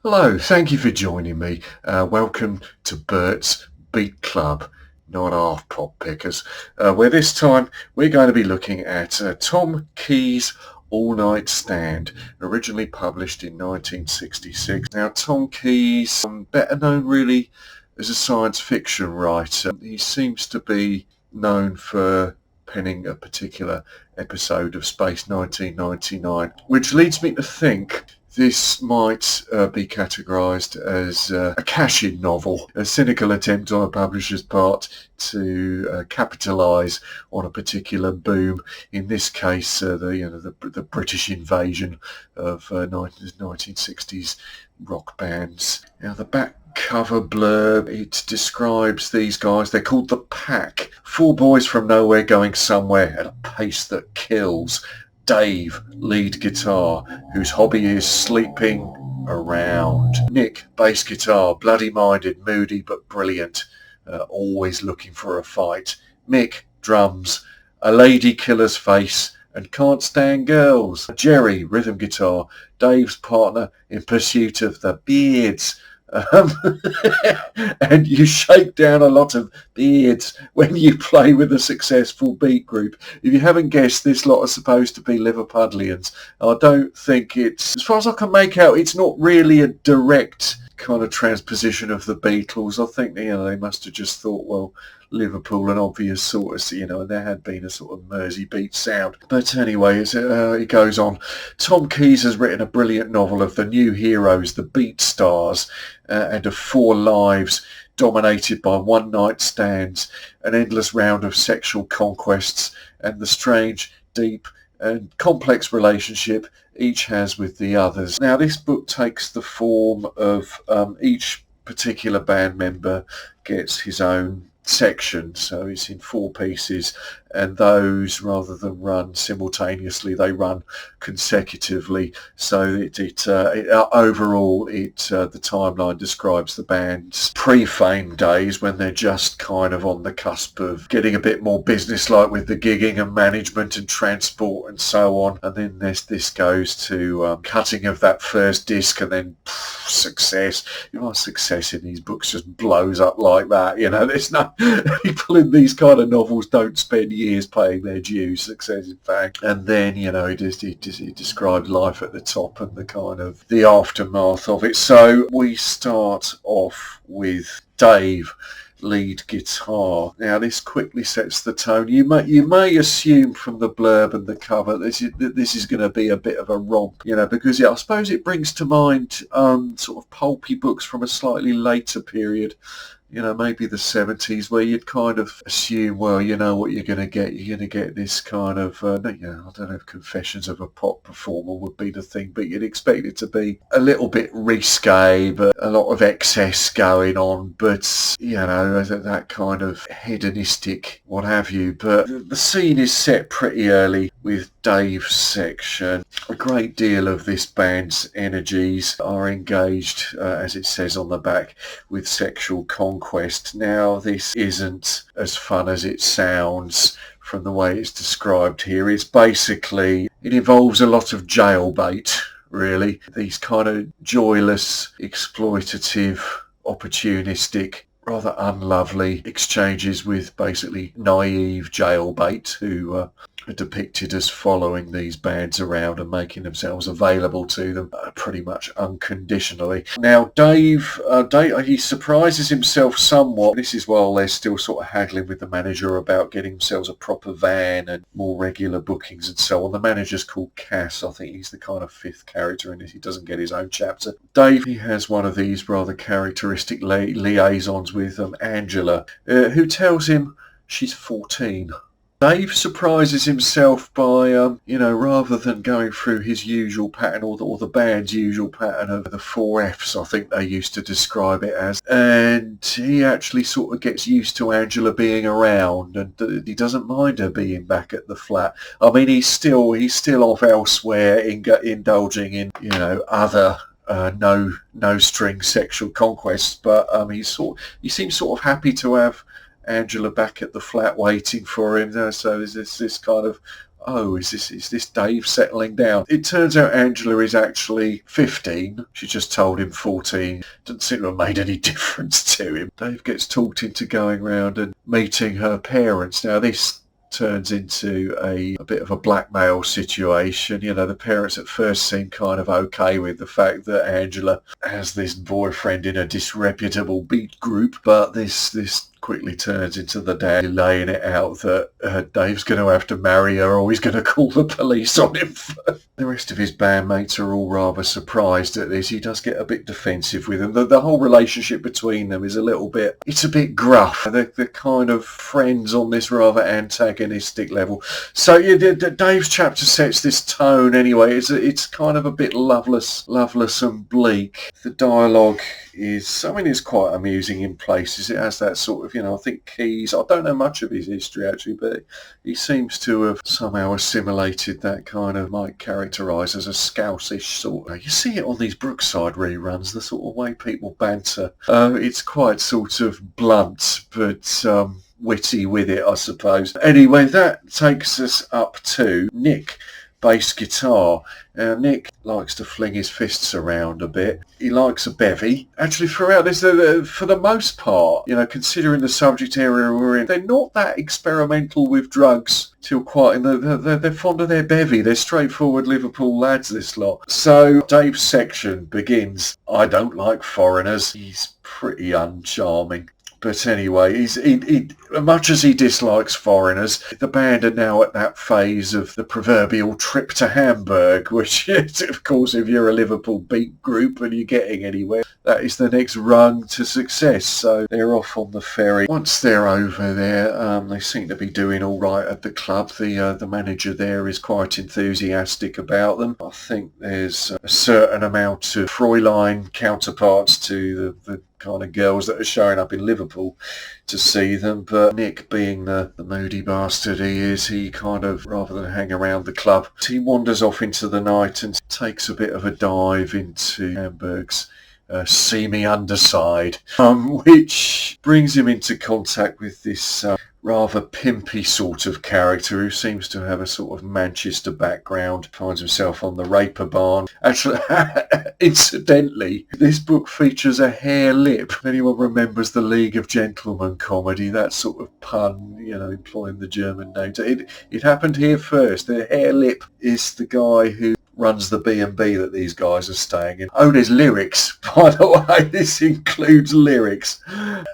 Hello, thank you for joining me. Welcome to Bert's Beat Club, not half pop pickers, where this time we're going to be looking at Thom Keyes' All Night Stand, originally published in 1966. Now, Thom Keyes, better known really as a science fiction writer, he seems to be known for penning a particular episode of Space 1999, which leads me to think this might be categorised as a cash-in novel, a cynical attempt on a publisher's part to capitalise on a particular boom. In this case, the British invasion of 1960s rock bands. Now, the back cover blurb, it describes these guys. They're called the Pack. Four boys from nowhere going somewhere at a pace that kills. Dave, lead guitar, whose hobby is sleeping around. Nick, bass guitar, bloody-minded, moody but brilliant, always looking for a fight. Mick, drums, a lady killer's face and can't stand girls. Jerry, rhythm guitar, Dave's partner in pursuit of the beards. And you shake down a lot of beards when you play with a successful beat group. If you haven't guessed, this lot are supposed to be Liverpudlians. I don't think it's, as far as I can make out, it's not really a direct kind of transposition of the Beatles. I think they must have just thought, well, Liverpool, an obvious sort of, and there had been a sort of Merseybeat sound. But anyway, as it goes on, Thom Keyes has written a brilliant novel of the new heroes, the beat stars, and of four lives dominated by one-night stands, an endless round of sexual conquests, and the strange, deep, and complex relationship each has with the others. Now, this book takes the form of each particular band member gets his own section, so it's in four pieces, and those, rather than run simultaneously, they run consecutively. So overall the timeline describes the band's pre-fame days when they're just kind of on the cusp of getting a bit more business-like with the gigging and management and transport and so on, and then this goes to cutting of that first disc, and then success. Success in these books just blows up like that. There's no people in these kind of novels don't spend years paying their dues. Success, in fact, and then he describes life at the top and the kind of the aftermath of it. So we start off with Dave, lead guitar. Now, this quickly sets the tone. You may assume from the blurb and the cover this is going to be a bit of a romp, because I suppose it brings to mind sort of pulpy books from a slightly later period. Maybe the 70s, where you'd kind of assume, well, you know what you're going to get. You're going to get this kind of, I don't know if Confessions of a Pop Performer would be the thing, but you'd expect it to be a little bit risque, but a lot of excess going on, but, that kind of hedonistic, what have you. But the scene is set pretty early with Dave's section. A great deal of this band's energies are engaged, as it says on the back, with sexual conquest. Now, this isn't as fun as it sounds from the way it's described here. It's basically, it involves a lot of jailbait, really. These kind of joyless, exploitative, opportunistic, rather unlovely exchanges with basically naive jailbait who are depicted as following these bands around and making themselves available to them pretty much unconditionally. Now, Dave, he surprises himself somewhat. This is while they're still sort of haggling with the manager about getting themselves a proper van and more regular bookings and so on. The manager's called Cass. I think he's the kind of fifth character in it. He doesn't get his own chapter. Dave, he has one of these rather characteristic liaisons with Angela, who tells him she's 14. Dave surprises himself by, rather than going through his usual pattern or the band's usual pattern of the 4 Fs, I think they used to describe it as, and he actually sort of gets used to Angela being around, and he doesn't mind her being back at the flat. I mean, he's still off elsewhere, indulging in, other no string sexual conquests, but he seems sort of happy to have Angela back at the flat waiting for him. So there's this kind of oh, is this Dave settling down? It turns out Angela is actually 15. She just told him 14. Doesn't seem to have made any difference to him. Dave gets talked into going round and meeting her parents. Now this turns into a bit of a blackmail situation. You know, the parents at first seem kind of okay with the fact that Angela has this boyfriend in a disreputable beat group, but this quickly turns into the dad laying it out that Dave's going to have to marry her or he's going to call the police on him. The rest of his bandmates are all rather surprised at this. He does get a bit defensive with them. The whole relationship between them is it's a bit gruff. They're kind of friends on this rather antagonistic level. So yeah, Dave's chapter sets this tone anyway. It's kind of a bit loveless and bleak. The dialogue is, I mean, it's quite amusing in places. It has that sort of, I think Keyes, I don't know much of his history actually, but he seems to have somehow assimilated that kind of, might characterise as a Scouseish sort of. You see it on these Brookside reruns, the sort of way people banter. It's quite sort of blunt, but witty with it, I suppose. Anyway, that takes us up to Nick, bass guitar. Now, Nick likes to fling his fists around a bit. He likes a bevy. Actually, throughout this, for the most part, considering the subject area we're in, they're not that experimental with drugs till quite in they're fond of their bevy. They're straightforward Liverpool lads, this lot. So Dave's section begins, I don't like foreigners. He's pretty uncharming. But anyway, he much as he dislikes foreigners, the band are now at that phase of the proverbial trip to Hamburg, which is, of course, if you're a Liverpool beat group and you're getting anywhere, that is the next rung to success. So they're off on the ferry. Once they're over there, they seem to be doing all right at the club. The manager there is quite enthusiastic about them. I think there's a certain amount of Fräulein counterparts to the kind of girls that are showing up in Liverpool to see them, but Nick, being the moody bastard he is, he kind of, rather than hang around the club, he wanders off into the night and takes a bit of a dive into Hamburg's seamy underside, which brings him into contact with this rather pimpy sort of character who seems to have a sort of Manchester background, finds himself on the Reeperbahn. Actually, incidentally, this book features a hare lip. If anyone remembers the League of Gentlemen comedy, that sort of pun, employing the German name. It happened here first. The hare lip is the guy who runs the B&B that these guys are staying in. Oh, there's lyrics. By the way, this includes lyrics.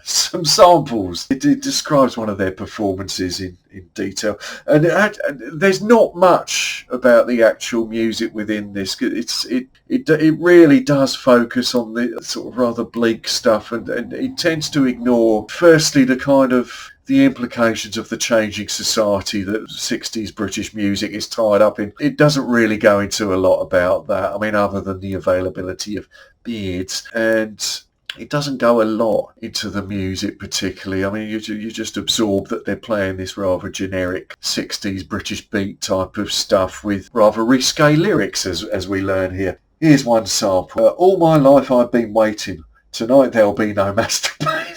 Some samples. It describes one of their performances in detail. And there's not much about the actual music within this. It really does focus on the sort of rather bleak stuff, and it tends to ignore, firstly, the kind of the implications of the changing society that 60s British music is tied up in. It doesn't really go into a lot about that. I mean, other than the availability of beards, and it doesn't go a lot into the music particularly. I mean, you just absorb that they're playing this rather generic 60s British beat type of stuff with rather risque lyrics, as we learn here. Here's one sample. All my life I've been waiting. Tonight there'll be no masturbating.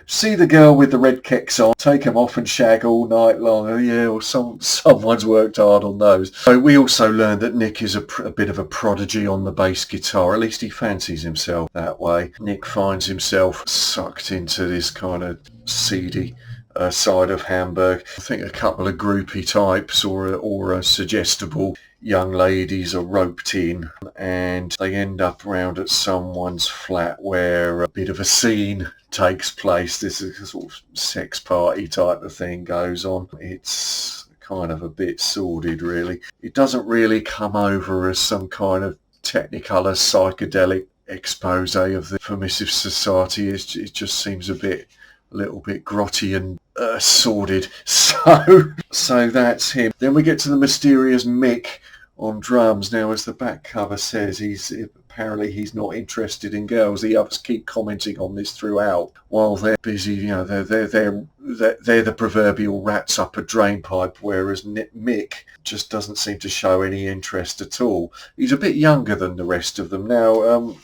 See the girl with the red kicks on, take them off and shag all night long. Oh yeah, or someone's worked hard on those. So we also learned that Nick is a bit of a prodigy on the bass guitar. At least he fancies himself that way. Nick finds himself sucked into this kind of seedy side of Hamburg. I think a couple of groupie types or suggestible young ladies are roped in, and they end up around at someone's flat where a bit of a scene takes place. This is a sort of sex party type of thing goes on. It's kind of a bit sordid, really. It doesn't really come over as some kind of technicolor psychedelic expose of the permissive society. It just seems a little bit grotty and sordid. So that's him. Then we get to the mysterious Mick on drums. Now, as the back cover says, apparently he's not interested in girls. The others keep commenting on this throughout while they're busy. They're the proverbial rats up a drain pipe, whereas Mick just doesn't seem to show any interest at all. He's a bit younger than the rest of them. Now,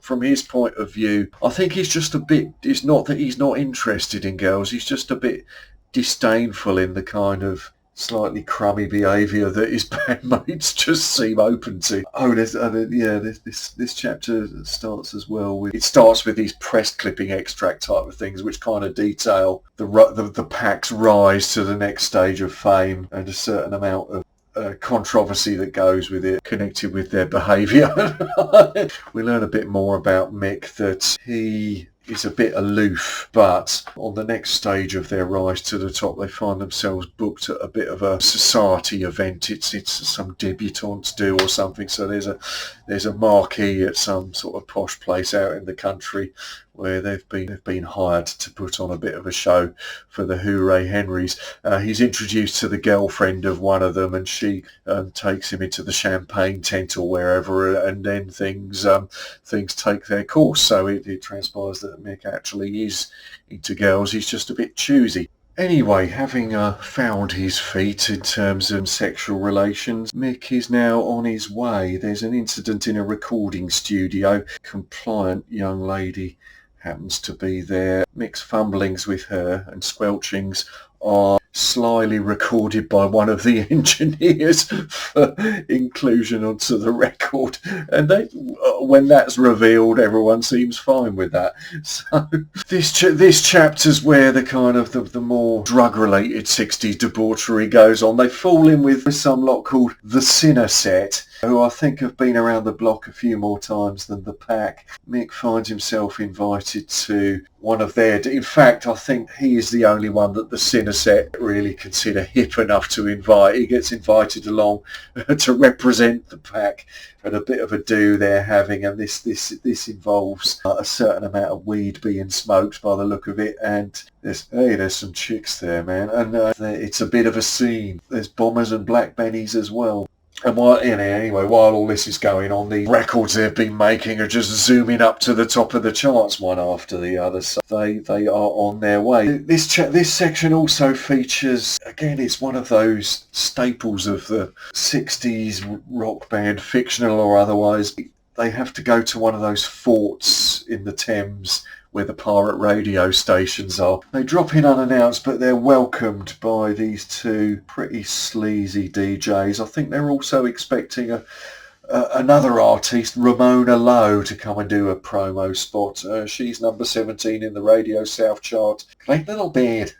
from his point of view, I think he's just a bit, it's not that he's not interested in girls, he's just a bit disdainful in the kind of slightly crummy behaviour that his bandmates just seem open to. Oh, this chapter starts as well with, it starts with these press clipping extract type of things, which kind of detail the pack's rise to the next stage of fame and a certain amount of controversy that goes with it, connected with their behaviour. We learn a bit more about Mick, that he is a bit aloof, but on the next stage of their rise to the top, they find themselves booked at a bit of a society event. It's some debutantes do or something. So there's a marquee at some sort of posh place out in the country where they've been hired to put on a bit of a show for the Hooray Henrys. He's introduced to the girlfriend of one of them, and she takes him into the champagne tent or wherever, and then things take their course. So it transpires that Mick actually is into girls. He's just a bit choosy. Anyway, having found his feet in terms of sexual relations, Mick is now on his way. There's an incident in a recording studio. Compliant young lady happens to be there. Mick's fumblings with her and squelchings are slyly recorded by one of the engineers for inclusion onto the record, and when that's revealed, everyone seems fine with that. So this chapter's where the kind of the more drug-related 60s debauchery goes on. They fall in with some lot called the Sinner Set, who I think have been around the block a few more times than the pack. Mick finds himself invited to one of their... In fact, I think he is the only one that the Sinner Set really consider hip enough to invite. He gets invited along to represent the pack at a bit of a do they're having, and this involves a certain amount of weed being smoked by the look of it, and there's some chicks there, man, and it's a bit of a scene. There's bombers and black bennies as well. And while all this is going on, the records they've been making are just zooming up to the top of the charts one after the other. So they are on their way. This section also features, again, it's one of those staples of the 60s rock band, fictional or otherwise. They have to go to one of those forts in the Thames where the pirate radio stations are. They drop in unannounced, but they're welcomed by these two pretty sleazy DJs. I think they're also expecting another artist, Ramona Lowe, to come and do a promo spot. She's number 17 in the Radio South chart. Great little beard.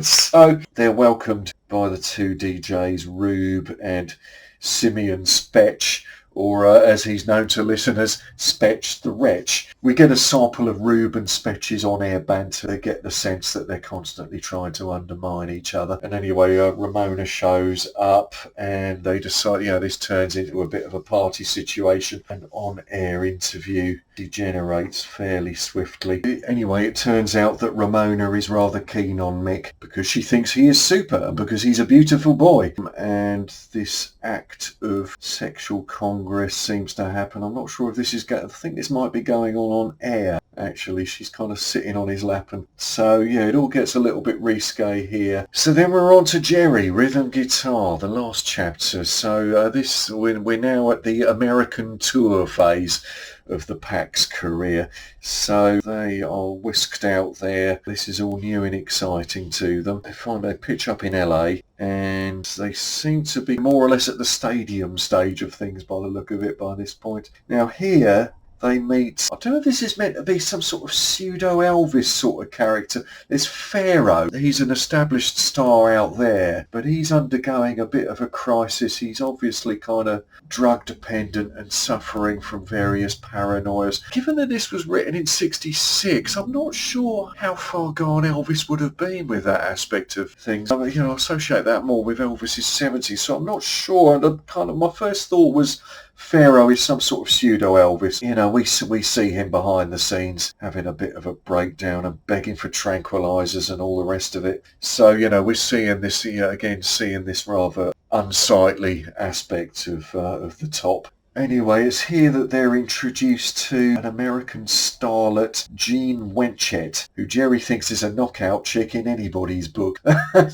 So they're welcomed by the two DJs, Rube and Simeon Spetch, or as he's known to listeners, Spetch the Wretch. We get a sample of Rube and Spetch's on-air banter. They get the sense that they're constantly trying to undermine each other. And anyway, Ramona shows up and they decide, this turns into a bit of a party situation. An on-air interview degenerates fairly swiftly. Anyway, it turns out that Ramona is rather keen on Mick because she thinks he is super and because he's a beautiful boy. And this act of sexual congress seems to happen. I'm not sure if this is... I think this might be going on air. Actually, she's kind of sitting on his lap, and so it all gets a little bit risque here. So then we're on to Jerry, rhythm guitar, the last chapter. So we're now at the American tour phase of the pack's career. So they are whisked out there. This is all new and exciting to them. They pitch up in LA, and they seem to be more or less at the stadium stage of things by the look of it by this point. Now here they meet, I don't know if this is meant to be some sort of pseudo-Elvis sort of character. There's Pharaoh. He's an established star out there, but he's undergoing a bit of a crisis. He's obviously kind of drug dependent and suffering from various paranoias. Given that this was written in 66, I'm not sure how far gone Elvis would have been with that aspect of things. I associate that more with Elvis's 70s, so I'm not sure. And my first thought was Pharaoh is some sort of pseudo-Elvis. We see him behind the scenes having a bit of a breakdown and begging for tranquilizers and all the rest of it. So, we're seeing this, seeing this rather unsightly aspect of the top. Anyway, it's here that they're introduced to an American starlet, Jean Wenchett, who Jerry thinks is a knockout chick in anybody's book.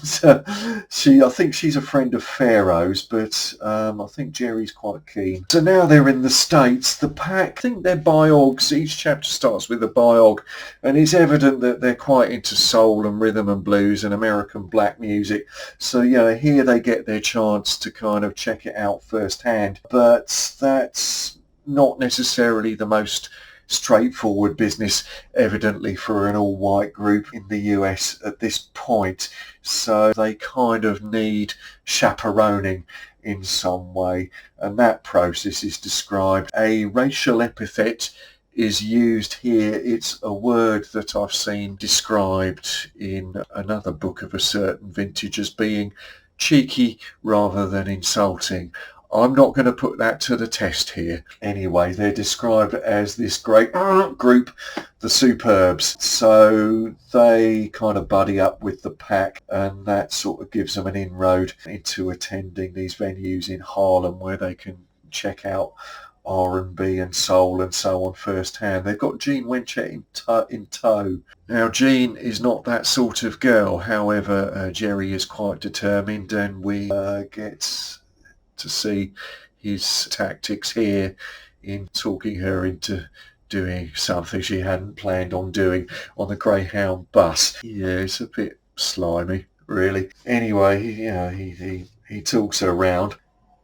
So, I think she's a friend of Pharaoh's, but I think Jerry's quite keen. So now they're in the States. The pack, I think they're biogs. Each chapter starts with a biog, and it's evident that they're quite into soul and rhythm and blues and American black music. So, here they get their chance to kind of check it out firsthand. But that's not necessarily the most straightforward business, evidently, for an all-white group in the US at this point. So they kind of need chaperoning in some way, and that process is described. A racial epithet is used here. It's a word that I've seen described in another book of a certain vintage as being cheeky rather than insulting. I'm not going to put that to the test here. Anyway, they're described as this great group, the Superbs. So they kind of buddy up with the pack, and that sort of gives them an inroad into attending these venues in Harlem where they can check out R&B and soul and so on firsthand. They've got Jean Wenchett in tow. Now, Jean is not that sort of girl. However, Jerry is quite determined, and we get to see his tactics here in talking her into doing something she hadn't planned on doing on the Greyhound bus. Yeah, it's a bit slimy, really. Anyway, he talks her around.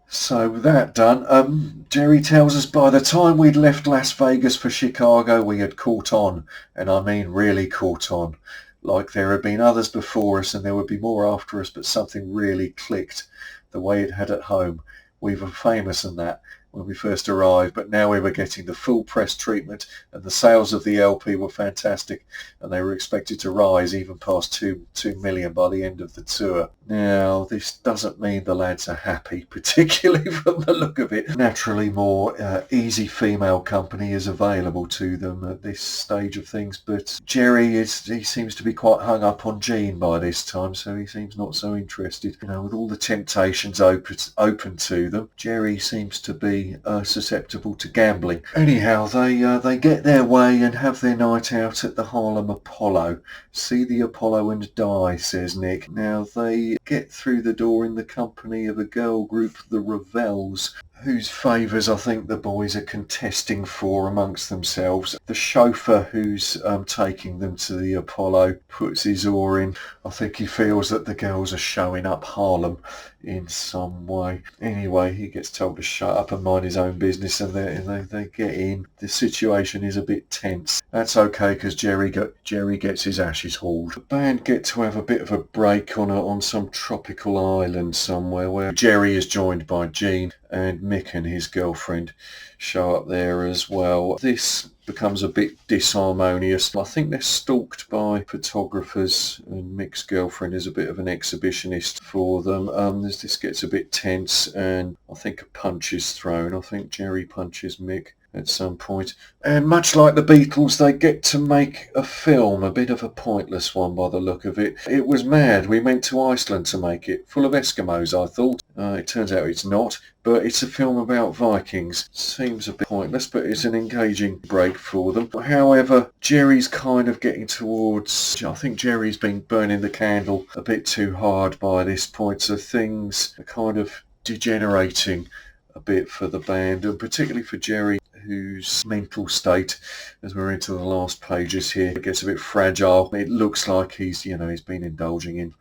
So with that done, Jerry tells us by the time we'd left Las Vegas for Chicago, we had caught on, and I mean really caught on. Like there had been others before us and there would be more after us, but something really clicked the way it had at home. We were famous in that when we first arrived, but now we were getting the full press treatment, and the sales of the LP were fantastic, and they were expected to rise even past 2 million by the end of the tour. Now, this doesn't mean the lads are happy, particularly from the look of it. Naturally, more easy female company is available to them at this stage of things, but Jerry he seems to be quite hung up on Jean by this time, so he seems not so interested. With all the temptations open to them, Jerry seems to be susceptible to gambling. Anyhow, they get their way and have their night out at the Harlem Apollo. See the Apollo and die, says Nick. Now, they get through the door in the company of a girl group, the Revels, whose favours I think the boys are contesting for amongst themselves. The chauffeur who's taking them to the Apollo puts his oar in. I think he feels that the girls are showing up Harlem in some way. Anyway, he gets told to shut up and mind his own business, and they get in. The situation is a bit tense. That's okay, because Jerry gets his ashes hauled. The band get to have a bit of a break on some tropical island somewhere, where Jerry is joined by Jean, and Mick and his girlfriend show up there as well. This becomes a bit disharmonious. I think they're stalked by photographers, and Mick's girlfriend is a bit of an exhibitionist for them. This gets a bit tense, and I think a punch is thrown. I think Jerry punches Mick at some point. And much like the Beatles, they get to make a film, a bit of a pointless one by the look of it. It was mad. We went to Iceland to make it, full of Eskimos, I thought. It turns out it's not, but it's a film about Vikings. Seems a bit pointless, but it's an engaging break for them. However, Jerry's kind of getting towards... I think Jerry's been burning the candle a bit too hard by this point, so things are kind of degenerating a bit for the band, and particularly for Jerry, whose mental state, as we're into the last pages here, gets a bit fragile. It looks like he's been indulging in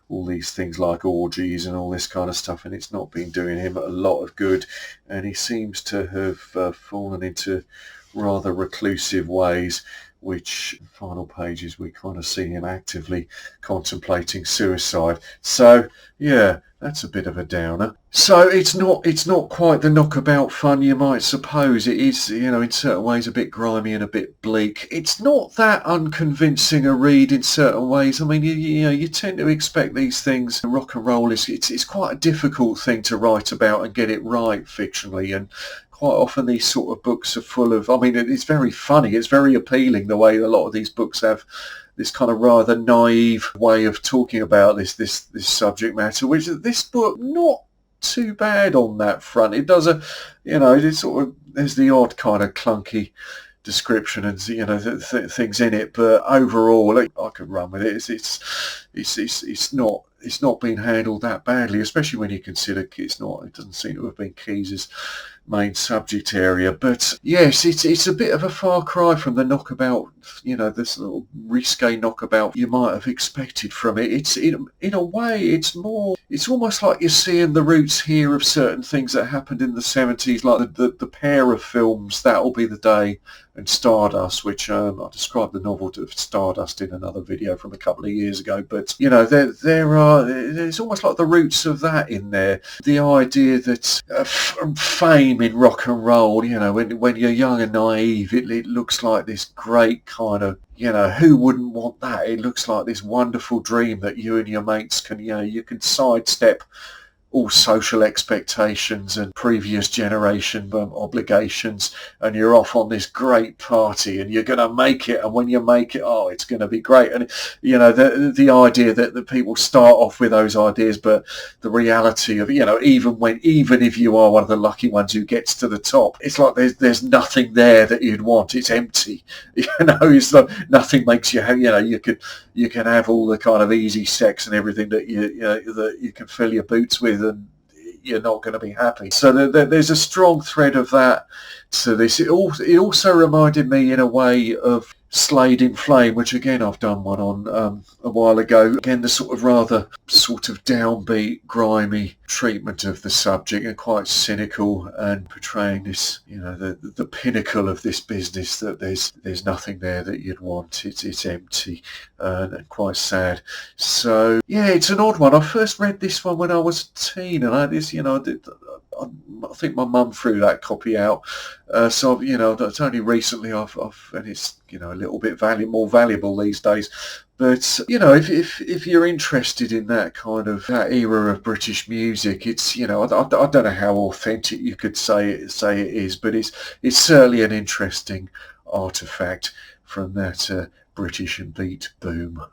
all these things like orgies and all this kind of stuff, and it's not been doing him a lot of good, and he seems to have fallen into rather reclusive ways, which in the final pages we kind of see him actively contemplating suicide. So yeah, that's a bit of a downer. So it's not quite the knockabout fun you might suppose. It is, in certain ways a bit grimy and a bit bleak. It's not that unconvincing a read in certain ways. I mean, you tend to expect these things. Rock and roll it's quite a difficult thing to write about and get it right fictionally, and quite often these sort of books are full of, it's very funny, it's very appealing the way a lot of these books have this kind of rather naive way of talking about this subject matter, which this book not too bad on that front. It does it's sort of, there's the odd kind of clunky description and things in it, but overall I could run with it. It's not been handled that badly, especially when you consider it doesn't seem to have been Keyes' main subject area. But yes, it's a bit of a far cry from the knockabout, this little risque knockabout you might have expected from it. It's in a way, it's almost like you're seeing the roots here of certain things that happened in the 70s, like the pair of films That'll Be the Day and Stardust, which I described the novel of Stardust in another video from a couple of years ago. But there's almost like the roots of that in there. The idea that fame in rock and roll, when you're young and naive, it looks like this great kind of, who wouldn't want that? It looks like this wonderful dream that you and your mates can, you can sidestep all social expectations and previous generation obligations, and you're off on this great party and you're going to make it, and when you make it, it's going to be great. And the idea that the people start off with those ideas, but the reality of even if you are one of the lucky ones who gets to the top, it's like there's nothing there that you'd want. It's empty. It's like nothing makes you happy. You can have all the kind of easy sex and everything that you can fill your boots with, and you're not going to be happy. So there's a strong thread of that to this. It also reminded me in a way of Slade in Flame, which again I've done one on a while ago. Again, the sort of rather sort of downbeat, grimy treatment of the subject, and quite cynical, and portraying this, the pinnacle of this business, that there's nothing there that you'd want. It's empty and quite sad. So yeah, it's an odd one. I first read this one when I was a teen, and I had this, I think my mum threw that copy out. So it's only recently and it's a little bit more valuable these days. But if you're interested in that kind of that era of British music, it's I don't know how authentic you could say it is, but it's certainly an interesting artifact from that British and beat boom.